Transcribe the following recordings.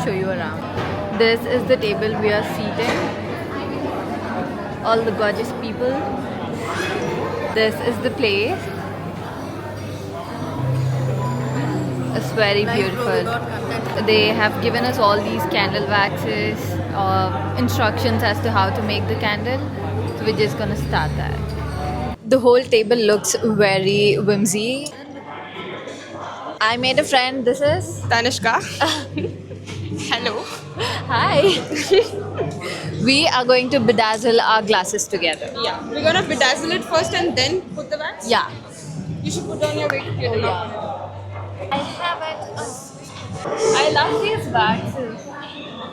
show you around. This is the table we are seating. All the gorgeous people. This is the place. It's very beautiful. They have given us all these candle waxes, instructions as to how to make the candle. So we're just gonna start that. The whole table looks very whimsy. I made a friend. This is Tanishka. Hello. Hi. We are going to bedazzle our glasses together. Yeah, we're gonna bedazzle it first and then put the wax. Yeah. You should put on your wig. You do not. I have it. I love these waxes.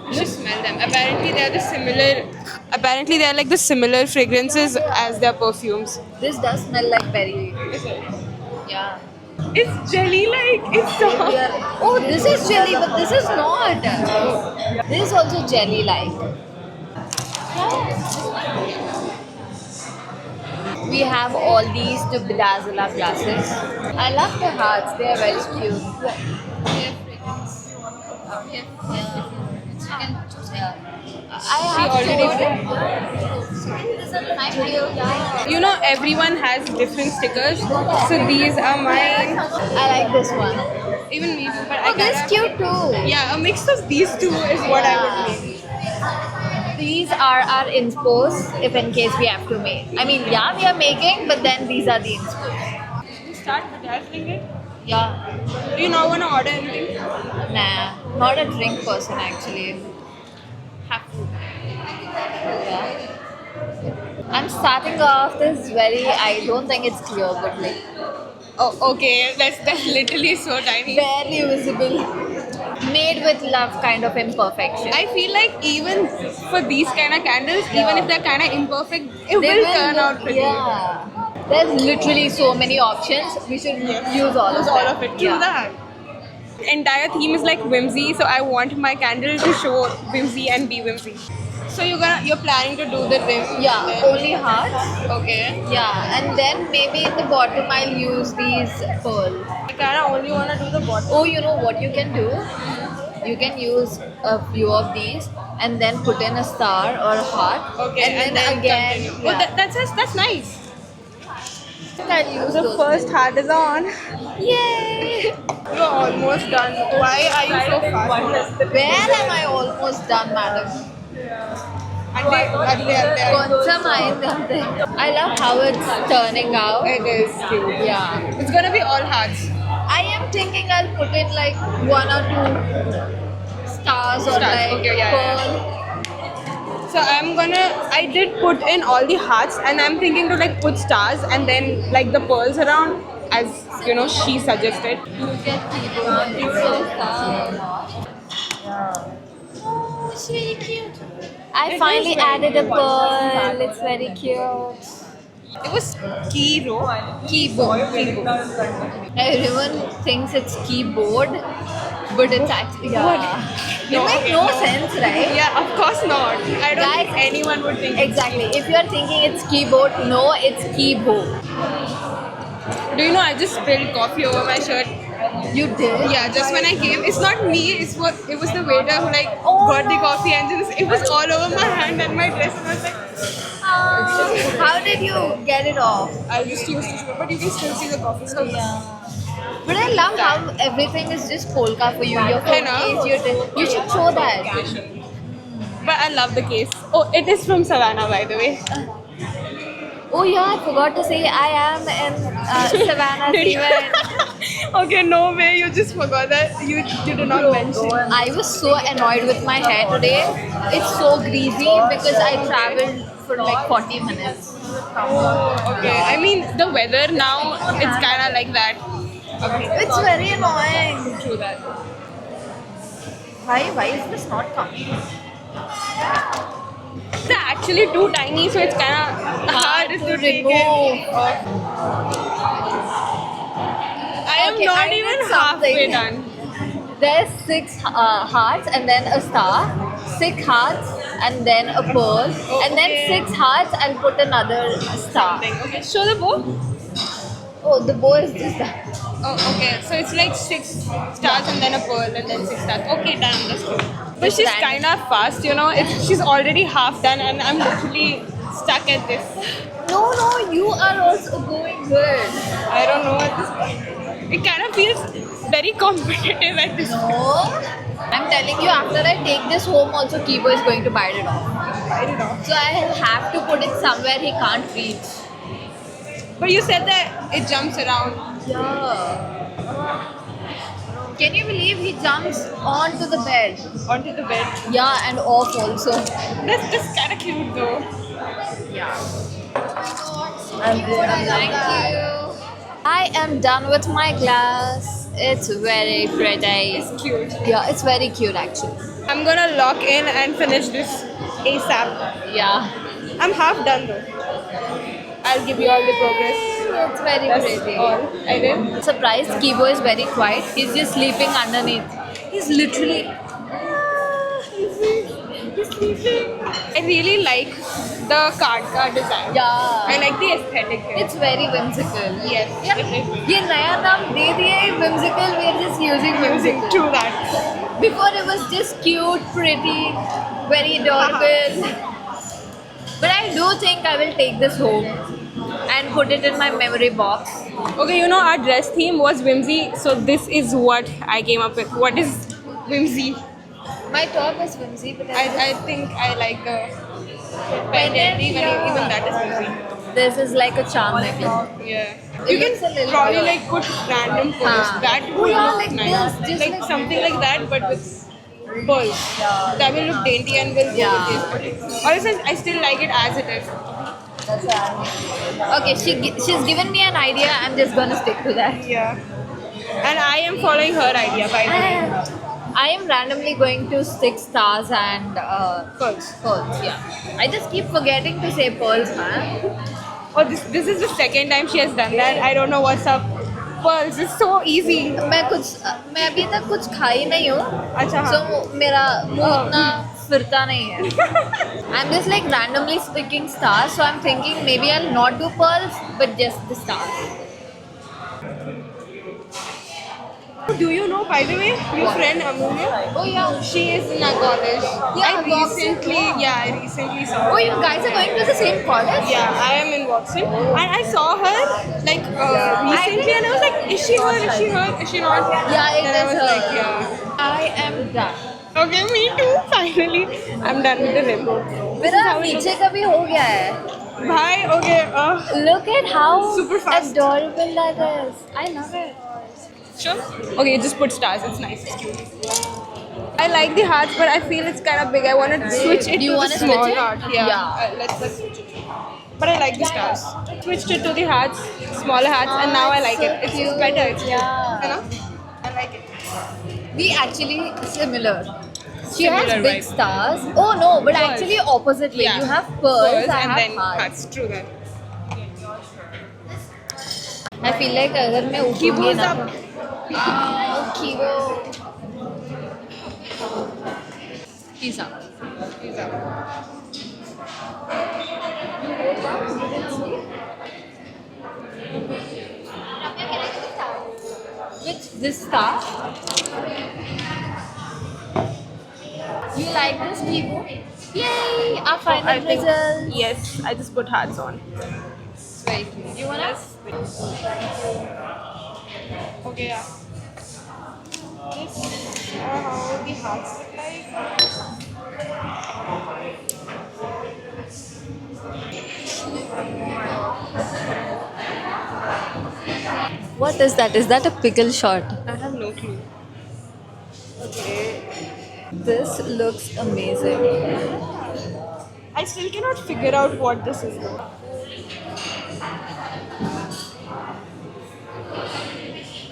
You should smell them. Apparently, they are the similar. Apparently, they are like the similar fragrances as their perfumes. This does smell like berry. Is it? Yeah. It's jelly-like. It's soft. Oh, this is jelly, but this is not. This is also jelly-like. We have all these to bedazzle our glasses. I love the hearts. They are very cute. I have You know, everyone has different stickers. So these are mine. I like this one. Even me too. But Oh, this is cute too. Yeah, a mix of these two is what I would make. These are our inspos if in case we have to make. I mean, yeah, we are making, but then these are the inspos. You start bedazzling it. Yeah. Do you not want to order anything? Nah, not a drink person actually. Have to. Yeah. I'm starting off this very, I don't think it's clear, but like Oh, okay. That's literally so tiny. barely visible. Made with love kind of imperfection. I feel like even for these kind of candles, even if they're kind of imperfect, it will turn out pretty. Yeah. There's literally so many options. We should use all of Use them. all of it. True that. Entire theme is like whimsy, so I want my candle to show whimsy and be whimsy. So you're planning to do the rim? Yeah, only hearts. Okay. Yeah, and then maybe in the bottom I'll use these pearls. I kind of only want to do the bottom. Oh, you know what you can do? You can use a few of these and then put in a star or a heart. Okay, and then again. continue. Oh, that's nice. I'll use The those. first heart is on. Yay! You're almost done. Why are you so fast? Where am I almost done, madam? Ante. Koncha maayindi. I love how it's turning out. It is cute. Yeah. It's gonna be all hearts. I am thinking I'll put in like 1 or 2 stars or Stars, like okay, yeah, pearl. So I did put in all the hearts and I'm thinking to like put stars and then like the pearls around as you know she suggested. Look at keyboard. It's so fun. Oh, it's really cute. I finally added a pearl. It's very cute. It was Keyboard. Everyone thinks it's keyboard, but it's actually It makes no sense, right? Yeah, of course not. I don't Guys, think anyone would think. Exactly. If you are thinking it's keyboard, no, it's keyboard. Do you know I just spilled coffee over my shirt? You did? Yeah, just when I came. It's not me. It was the waiter who like Oh, got the no. coffee and it was all over my hand and my dress. And I was like, How did you get it off? I just used to show, but you can still see the coffee. So But I love how everything is just polka for you. Your phone know. case, you should show that. But I love the case. Oh, it is from Savannah, by the way. Oh yeah, I forgot to say I am in Savannah's event. Okay, no way. You just forgot that. You did not mention. I was so annoyed with my hair today. It's so greasy because I traveled for like 40 minutes. Okay, I mean the weather now it's kind of like that. Okay, It's very annoying. true that. Why is this not coming? They're actually too tiny, so it's kind of hard to take it off. I am Okay, not I did even halfway something. done. There's 6 hearts and then a star, 6 hearts and then a pearl, and then 6 hearts and put another star. Okay, show the bow. Oh, the bow is just that. Oh, okay. So it's like 6 stars and then a pearl and then 6 stars. Okay, done. Understood. But she's Standard. kind of fast, you know. She's already half done and I'm literally stuck at this. No, you are also going good. I don't know at this point. It kind of feels very competitive at this point. No. I'm telling you, after I take this home, also Kibo is going to bite it off. I don't know. So I have to put it somewhere he can't reach. But you said that it jumps around. Yeah. Can you believe he jumps onto the bed? Onto the bed. Yeah, and off also. That's just kind of cute though. Yeah. Thank you. I am done with my glass. It's very pretty. It's cute. Yeah, it's very cute actually. I'm gonna lock in and finish this ASAP. Yeah. I'm half done though. I'll give you all the progress. It's very That's pretty. all I did. Surprised, Kibo is very quiet. He's just sleeping underneath. He's literally. He's sleeping. I really like the card design. Yeah. I like the aesthetic here. It's very whimsical. Yes. Yeah. It is. ये नया नाम दे दिया है whimsical. We're just using whimsical. True that. Before it was just cute, pretty, very adorable. But I do think I will take this home and put it in my memory box. Okay, you know our dress theme was whimsy, so this is what I came up with. What is whimsy? My top is whimsy, but I think I like the pendant. Even that is whimsy. this is like a charm necklace. Yeah. It You looks a can little probably weird. like put random pearls. Haan. That Oh, would yeah, look like nice. this, just like like something like that, but with pearls. That will look dainty and will Yeah. go with this. Or else I still like it as it is. Okay, she's given me an idea. I'm just gonna stick to that. Yeah. And I am following her idea by the way. I am randomly going to stick stars and Pearls. pearls. Yeah, I just keep forgetting to say pearls, man. Oh, this is the second time she has done that. I don't know what's up. Pearls is so easy. मैं अभी तक कुछ खाई नहीं हूँ. अच्छा हाँ. So मेरा मुंह उतना फिरता नहीं है. I'm just like randomly sticking stars. So I'm thinking maybe I'll not do pearls, but just the stars. Do you know, by the way, your What? friend Amulya? Oh yeah. She is in our college. Yeah, I Voxen. recently saw her. Oh, you guys are going to the same college? Yeah, I am in Watson. And I saw her like recently and I was like, is she her? Is she her? Is she not? Yeah, it Then I is was her. like, yeah. I am done. Okay, me too. Finally, I'm done with the rainbow. मेरा नीचे का भी हो गया है. Bye. Okay. Look at how Super fast. adorable that is. I love it. Sure. Okay, just put stars. It's nice. It's cute. I like the hearts, but I feel it's kind of big. I want to switch it Do you to wanna the small switch it? heart. Yeah. Yeah. Let's switch it. But I like the stars. Switched it to the hearts, smaller hearts, and now I like so it. It's cute. better. It's cute. Yeah. You know? I like it. We actually similar. She Similar, has big right. stars. Oh no, but Pearls. actually opposite way. Yeah. You have pearls, I and have then hearts. True that. I feel like अगर मैं उठूंगी Kibo's ना. up. Kibo. He's up. He's up. Which this star? You like this, Kibo? Yay! Our final I think result. yes. I just put hearts on. It's very cute. You wanna? Okay, yeah. This how the hearts look like. What is that? Is that a pickle shot? I have no clue. Okay. This looks amazing. I still cannot figure out what this is though.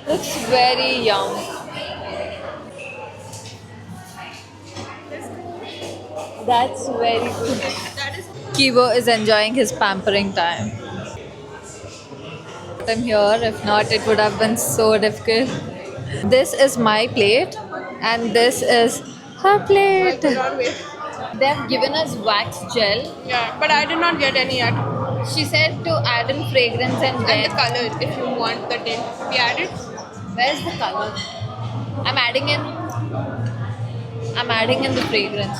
Looks very yum. That's very good. That is Kibo is enjoying his pampering time. I'm here. If not, it would have been so difficult. This is my plate, and this is her plate. put on with. They have given us wax gel. Yeah, but I did not get any yet. She said to add in fragrance and And then the color, if you want the tint, we added. Where's the color? I'm adding in. I'm adding in the fragrance.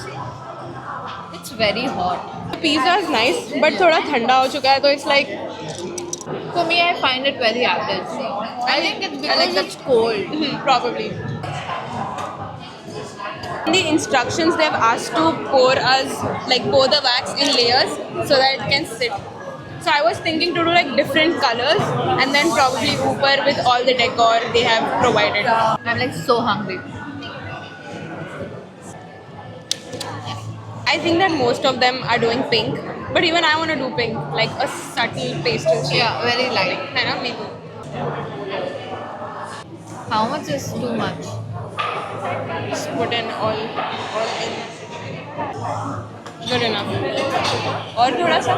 It's very hot. Pizza is nice, but थोड़ा ठंडा हो चुका है, तो it's like For me, I find it very average. I think it's because it's cold. probably. In the instructions, they've asked to pour the wax in layers so that it can sit. So I was thinking to do like different colors and then probably Uber with all the decor they have provided. I'm like so hungry. I think that most of them are doing pink, but even I want to do pink, like a subtle pastel shade. Yeah, very light. है ना, maybe. How much is too much? Just put in all in. Good enough. और थोड़ा सा.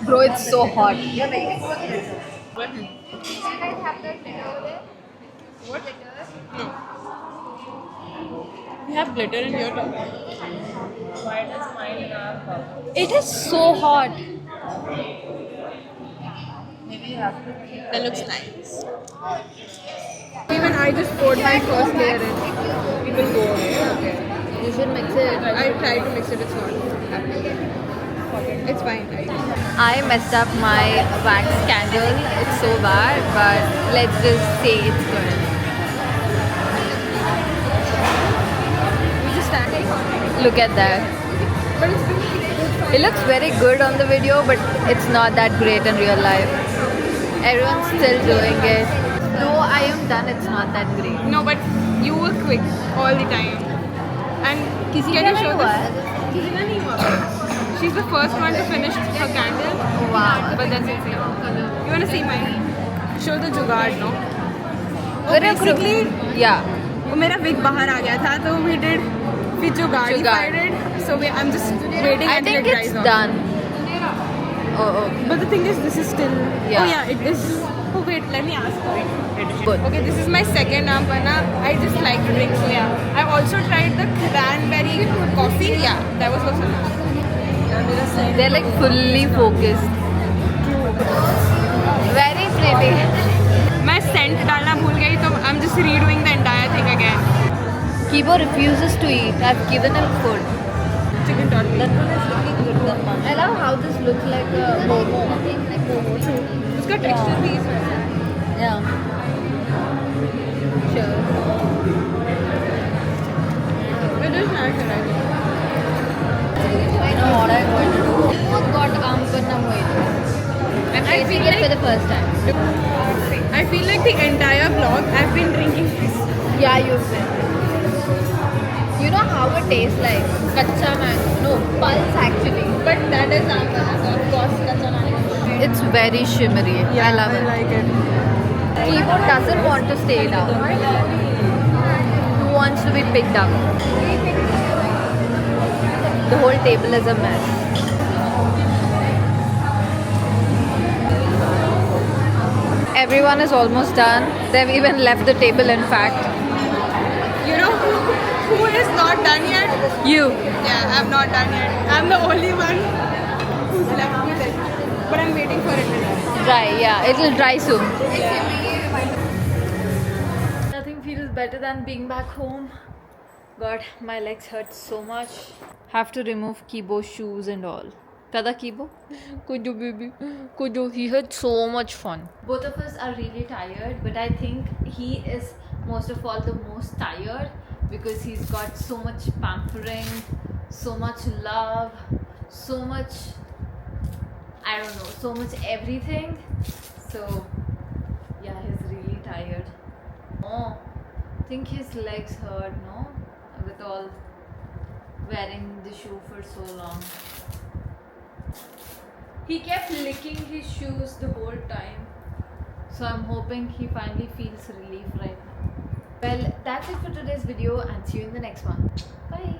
Bro, it's so hot. What? No. You have glitter in your too. It is so hot. That looks nice. Even I just poured my first layer in. It will go away. Okay. You should mix it. I tried to mix it, it's not happening. It's fine, right? I messed up my wax candle. It's so bad, but let's just say it's good. We just started. Look at that. But it's really good. It looks very good on the video, but it's not that great in real life. Everyone's still doing it. Though I am done, it's not that great. No, but you were quick all the time. And can you show this? किसी का नहीं हुआ. She's the first one to finish her candle. Wow. But that's insane. You wanna see mine? Show the जुगाड़, no? Basically, yeah. वो मेरा wig बाहर आ गया था, तो we did with जुगाड़. So I'm just waiting I until think it dries it's out. done. Oh, okay. But the thing is, this is still. Yeah. Oh yeah, it is. Oh wait, let me ask her. Good. Okay, this is my second ampana. I just like to drink, so yeah. I've also tried the cranberry coffee. Yeah, that was also nice. They're like fully focused. Very pretty. मैं scent डालना भूल गई, तो I'm just redoing the entire thing again. Kibo refuses to eat. I've given him food. Chicken tortilla. That one is looking good. That one. I love how this looks like a momo. Like momo too. उसका texture भी is वैसा है. Yeah. Sure. It is nice, I like it. I know what I'm going to do. Both got Ampanna Moito. I'm tasting it for the first time. I feel like the entire vlog I've been drinking this. Yeah, you've been. You know how it tastes like? Kacha mango. No, pulse actually. But that is ampana, so of course kacha mango. It's very shimmery. I love it. like it. Kibo doesn't want to stay down. He wants to be picked up. The whole table is a mess. Everyone is almost done. They've even left the table, in fact. You know who is not done yet? You. Yeah, I'm not done yet. I'm the only one who's left with it. But I'm waiting for it to dry. Dry, yeah. It'll dry soon. Nothing feels better than being back home. God, my legs hurt so much. Have to remove Kibo's shoes and all. Tada Kibo? Kujo baby. Kujo, he had so much fun. Both of us are really tired, but I think he is most of all the most tired because he's got so much pampering, so much love, so much, I don't know, so much everything. So yeah, he's really tired. Oh, I think his legs hurt, no? With all wearing the shoe for so long. He kept licking his shoes the whole time. So I'm hoping he finally feels relief right now. Well, that's it for today's video and see you in the next one. Bye.